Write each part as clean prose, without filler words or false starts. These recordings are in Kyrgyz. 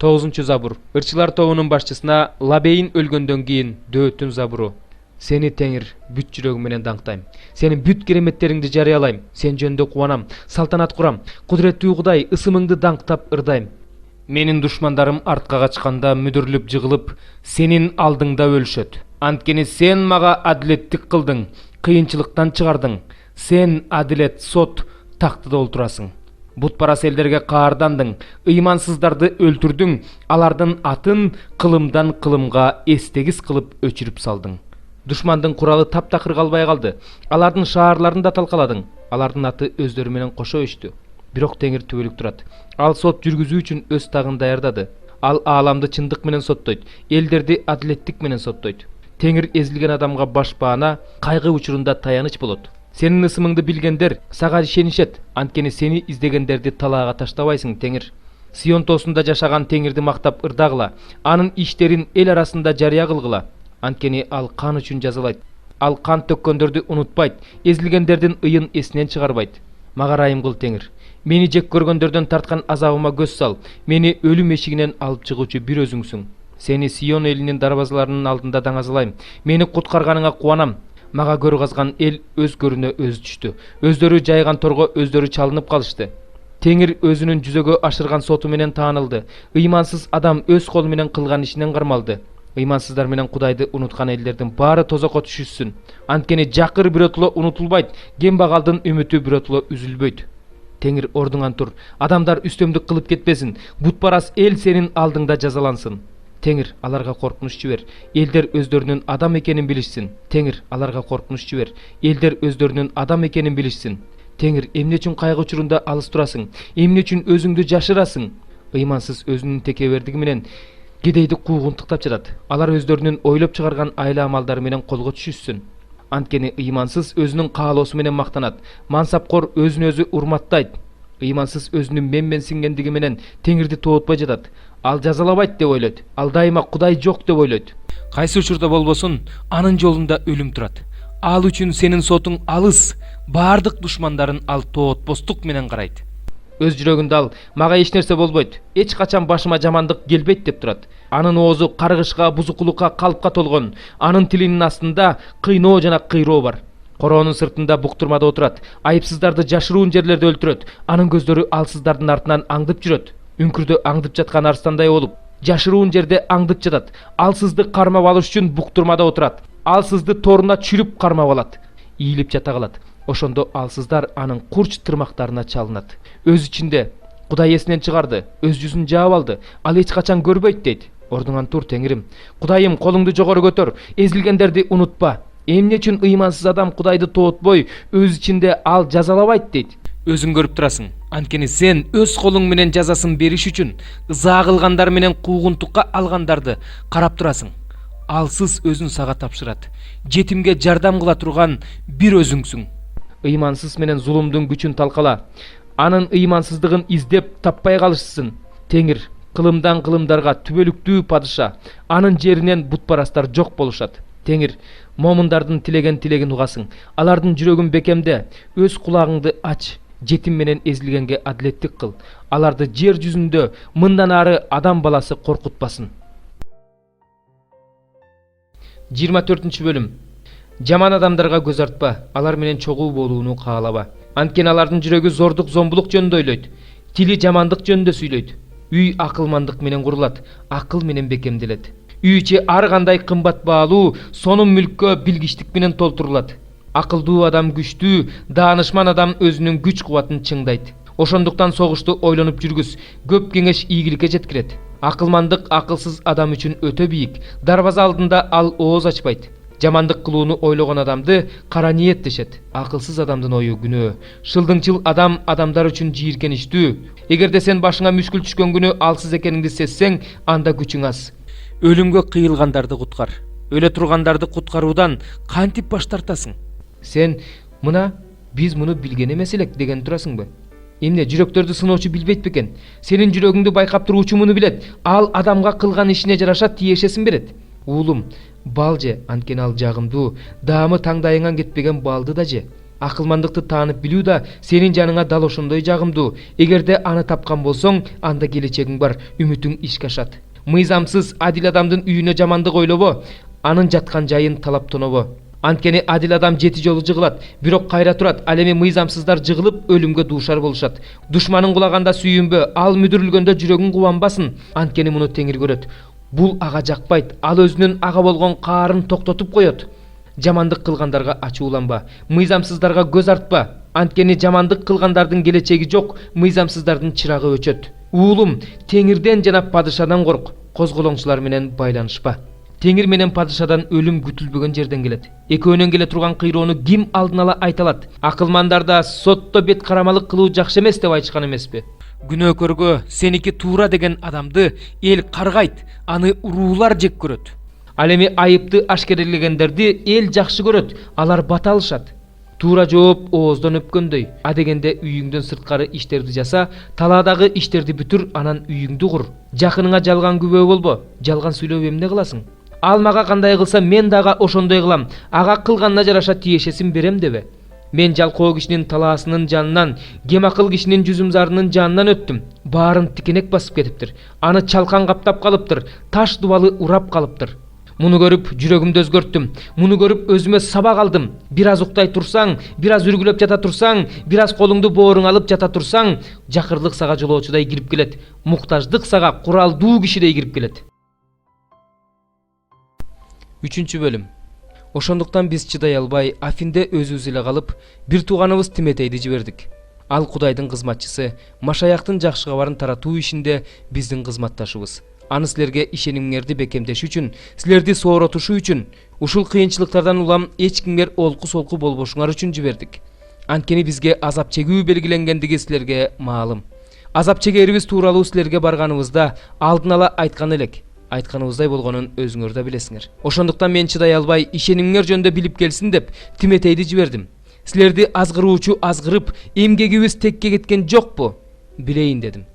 9 забур. Ырчылар тобунун башчысына Лабейн өлгөндөн кийин Дөөттүн забуру. Сени Теңир бүт жүрөгүм менен даңктайм. Сенин бүт кереметтериңди жарыялайм. Сен жөнүндө кубанам, салтанат курам. Кудуреттүү Кудай, ысымыңды даңктап ырдайм. Менин душмандарым артка качканда мүдүрүлүп жыгылып, сенин алдыңда өлүшөт. Анткени сен мага адилеттик кылдың, кыйынчылыктан чыгардың. Сен адилет, сот тактыда олтурасың. Бутпарас элдерге каардандың, ыймансыздарды өлтүрдүң, алардын атын кылымдан кылымга эстегис кылып өчүрүп салдың. Душмандын куралы таптакыр калбай калды. Алардын шаарларын да талкаладың. Алардын аты өздөрү менен кошо өчтү. Бирок Теңир түбөлүк турат. Ал сот жүргүзүү үчүн өз тагын даярдады. Ал ааламды чындык менен соттойт, элдерди адилеттик менен соттойт. Теңир эзилген адамга баш баана, кайгы учурунда таяныч болот. Сенин ысымыңды билгендер сага ишенишет, анткени сени издегендерди талаага таштабайсың, Теңир. Сион тоосунда жашаган Теңирди мактап ырдагыла, анын иштерин эл арасында жарыя кылгыла, анткени ал кан үчүн жазалайт. Ал кан төккөндөрдү унутпайт, эзилгендердин ыйын эсинен чыгарбайт. Мага ырайым кыл, Теңир. Мени жек көргөндөрдөн тарткан азабыма көз сал. Мени өлүм эшигинен алып чыгуучу бир өзүңсүң. Сени Сион элинин дарбазаларынын алдында даңазалайм. Мени куткарганыңа кубанам. Мага көр казган эл өз көрүнө өзү түштү. Өздөрү жайган торго өздөрү чалынып калышты. Теңир өзүнүн жүзөгө ашырган соту менен таанылды. Ыймансыз адам өз колу менен кылган ишинен кармалды. Ыймансыздар менен Кудайды унуткан элдердин баары тозокко түшүшсүн. Анткени жакыр биротуло унутулбайт, кембагалдын үмүтү биротуло үзүлбөйт. Теңир, ордуңан тур. Адамдар үстөмдүк кылып кетпесин. Бутпарас эл сенин алдыңда жазалансын. Теңир, аларга коркунуч жибер. Элдер өздөрүнүн адам экенин билишсин. Теңир, аларга коркунуч жибер. Элдер өздөрүнүн адам экенин билишсин. Теңир, эмне үчүн кайгы учурунда алыс турасың? Эмне үчүн өзүңдү жашырасың? Ыймансыз өзүнүн текебердиги менен кедейди куугунтуктап жатат. Алар өздөрүнүн ойлоп чыгарган айла амалдары менен колго түшүшсүн. Анткени ыймансыз өзүнүн каалоосу менен мактанат. Мансапкор өзүн өзү урматтайт. Ыймансыз өзүнүн менмен сиңгендиги менен Теңирди тоотпой жатат. Ал жазалабайт деп ойлойт. Ал дайыма Кудай жок деп ойлойт. Кайсы учурда болбосун, анын жолунда өлүм турат. Ал үчүн сенин сотуң алыс. Бардык душмандарын ал тоотпостук менен карайт. Өз жүрөгүндө ал мага эч нерсе болбойт, эч качан башыма жамандык келбейт деп турат. Анын оозу каргышка, бузукулукка, калпка толгон. Анын тилинин астында кыйноо жана кыйроо бар. Короонун сыртында буктурмада отурат. Айыпсыздарды жашыруун жерлерде өлтүрөт. Анын көздөрү алсыздардын артынан аңдып жүрөт. Үңкүрдө аңдып жаткан арстандай болуп, жашыруун жерде аңдып жатат. Алсызды кармап алыш үчүн буктурмада отурат. Алсызды торуна чүрүп кармап алат. Ийилип жата калат. Ошондо алсыздар анын курч тырмактарына чалынат. Өз ичинде Кудай эсинен чыгарды, өз жүзүн жаап алды. Ал эч качан көрбөйт дейт. Ордуңан тур, Теңирим. Кудайым, колуңду жогору көтөр. Эзилгендерди унутпа. Эмне үчүн ыймансыз адам Кудайды тоотпой, өз ичинде ал жазалабайт дейт. Өзүң көрүп турасың. Анткени сен өз колуң менен жазасын бериш үчүн ыза кылгандар менен куугунтукка алгандарды карап турасың. Алсыз өзүн сага тапшырат. Жетимге жардам кыла турган бир өзүңсүң. Ыймансыз менен зулумдун күчүн талкала. Анын ыймансыздыгын издеп таппай калышсын. Теңир, кылымдан кылымдарга түбөлүктүү падыша. Анын жеринен бутпарастар жок болушат. Теңир, момундардын тилеген тилегин угасың. Алардын жүрөгүн бекемде. Өз кулагыңды ач. Жетим менен эзилгенге адилеттик кыл. Аларды жер жүзүндө мындан ары адам баласы коркутпасын. 24 бөлүм. Жаман адамдарга көз артпа, алар менен чогуу болууну каалаба. Анткени алардын жүрөгү зордук, зомбулук жөнүндө ойлойт. Тили жамандык жөнүндө сүйлөйт. Үй акылмандык менен курулат, акыл менен бекемделет. Үй ичи ар кандай кымбат баалуу, сонун мүлккө билгичтик менен толтурулат. Акылдуу адам күчтүү, даанышман адам өзүнүн күч кубатын чыңдайт. Ошондуктан согушту ойлонуп жүргүз, көп кеңеш ийгиликке жеткирет. Акылмандык акылсыз адам үчүн өтө бийик, дарбаза алдында ал ооз ачпайт. Жамандык кылууну ойлогон адамды кара ниет дешет. Акылсыз адамдын ою күнөө. Шылдыңчыл адам адамдар үчүн жийиркеничтүү. Эгерде сен башыңа мүшкүл түшкөн күнү алсыз экениңди сезсең, анда күчүң аз. Өлүмгө кыйылгандарды куткар. Өлө тургандарды куткаруудан кантип баш тартасың? Сен мына биз муну билген эмес элек деген турасыңбы? Эмне, жүрөктөрдү сыноочу билбейт бекен? Сенин жүрөгүңдү байкап туруучу муну билет. Ал адамга кылган ишине жараша тиешесин берет. Уулум, бал же, анткени ал жагымдуу, даамы таңдайыңан кетпеген балды да же. Акылмандыкты таанып билүү да сенин жаныңа дал ошондой жагымдуу. Эгерде аны тапкан болсоң, анда келечегиң бар, үмүтүң ишке ашат. Мыйзамсыз адил адамдын үйүнө жамандык ойлобо, анын жаткан жайын талаптонобо. Анткени адил адам 7 жолу жыгылат, бирок кайра турат. Ал эми мыйзамсыздар жыгылып өлүмгө дуушар болушат. Душманын кулаганда сүйүнбө, ал мүдүрүлгөндө жүрөгүң кубанбасын. Анткени муну Теңир көрөт. Бул ага жакпайт. Ал өзүнүн ага болгон каарын токтотуп коет. Жамандык кылгандарга ачууланба, мыйзамсыздарга көз артпа. Анткени жамандык кылгандардын келечеги жок, мыйзамсыздардын чырагы өчөт. Уулум, Теңирден жана падышадан корк, козголоңчулар менен байланышпа. Теңир менен падышадан өлүм күтүлбөгөн жерден келет. Экөөнөн келе турган кыйроону ким алдын ала айта алат? Акылмандарда сотто бет карамалык кылуу жакшы эмес деп айтышкан эмеспи? Күнөөкөргө сеники туура деген адамды эл каргайт, аны уруулар жек көрөт. Ал эми айыпты ашкерелегендерди эл жакшы көрөт, алар бата алышат. Туура жооп ооздон өпкөндөй. А дегенде үйүңдөн сырткары иштерди жаса, талаадагы иштерди бүтүр, анан үйүңдү кур. Жакыныңа жалган күбө болбо. Жалган сүйлөп эмне кыласың? Ал мага кандай кылса мен дагы ошондой кылам. Ага кылганына жараша тиешесин берем дебе. Мен жалкоо кишинин талаасынын жанынан, кем акыл кишинин жүзүмзарынын жанынан өттүм. Баарын тикенек басып кетиптир. Аны чалкан каптап калыптыр. Таш дубалы урап калыптыр. Муну көрүп жүрөгүмдү өзгөрттүм. Муну көрүп өзүмө сабак алдым. Бир аз уктай турсаң, бир аз үргүлөп жата турсаң, бир аз колуңду бооруңа алып жата турсаң, жакырлык сага жолоочудай кирип келет. Муктаждык сага куралдуу кишидей кирип келет. 3-бөлүм. Ошондуктан биз чыдай албай, Афинде өзүбүз эле калып, бир тууганыбыз Тиметейди жибердик. Ал Кудайдын кызматчысы, Машаяктын жакшы кабарын таратуу ишинде биздин кызматташыбыз. Аны силерге ишенимиңерди бекемдеш үчүн, силерди сооротушу үчүн, ушул кыйынчылыктардан улам эч кимге олку-солку болбошуңар үчүн жибердик. Анткени бизге азап чегүү белгиленгендиги силерге маалым. Азап чегерибиз тууралуу силерге барганыбызда алдын ала айткан элек. Айтканыбыздай болгонун өзүңөр да билесиңер. Ошондуктан мен чыдай албай, ишенимиңер жөнүндө билип келсин деп Тиметейди жибердим. Силерди азгыруучу азгырып, эмгегибиз текке кеткен жокпу? Билейин дедим.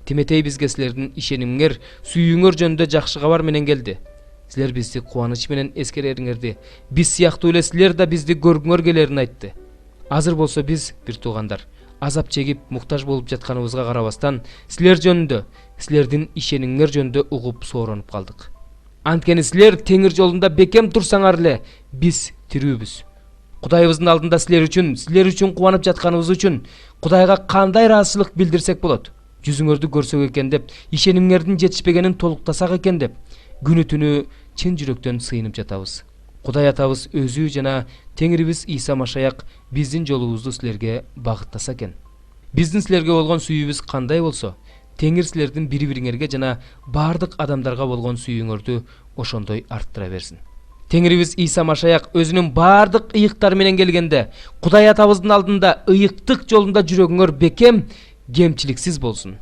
Тиметей бизге силердин ишенимиңер, сүйүүңөр жөнүндө жакшы кабар менен келди. Силер бизди кубаныч менен эскерериңерди. Биз сыяктуу эле силер да бизди көргүңөр келерин айтты. Азыр болсо биз, бир туугандар, азап чегип муктаж болуп жатканыбызга карабастан, силер жөнүндө, силердин ишенимиңер жөнүндө угуп сооронуп калдык. Анткени силер Теңир жолунда бекем турсаңар эле, биз тирүүбүз. Кудайыбыздын алдында силер үчүн кубанып жатканыбыз үчүн Кудайга кандай ыраазычылык билдирсек болот? Жүзүңөрдү көрсөк экен деп, ишенимиңердин жетишпегенин толуктасак экен деп, күнү түнү чын жүрөктөн сыйынып жатабыз. Кудай атабыз өзү жана Теңирибиз Иса Машаяк биздин жолубузду силерге багыттаса экен. Биздин силерге болгон сүйүүбүз кандай болсо, Теңир силердин бири-бириңерге жана бардык адамдарга болгон сүйүүңөрдү ошондой арттыра берсин. Теңирибиз Иса Машаяк өзүнүн бардык ыйыктары менен келгенде, Кудай атабыздын алдында ыйыктык жолунда жүрөгүңөр бекем, кемчиликсиз болсун.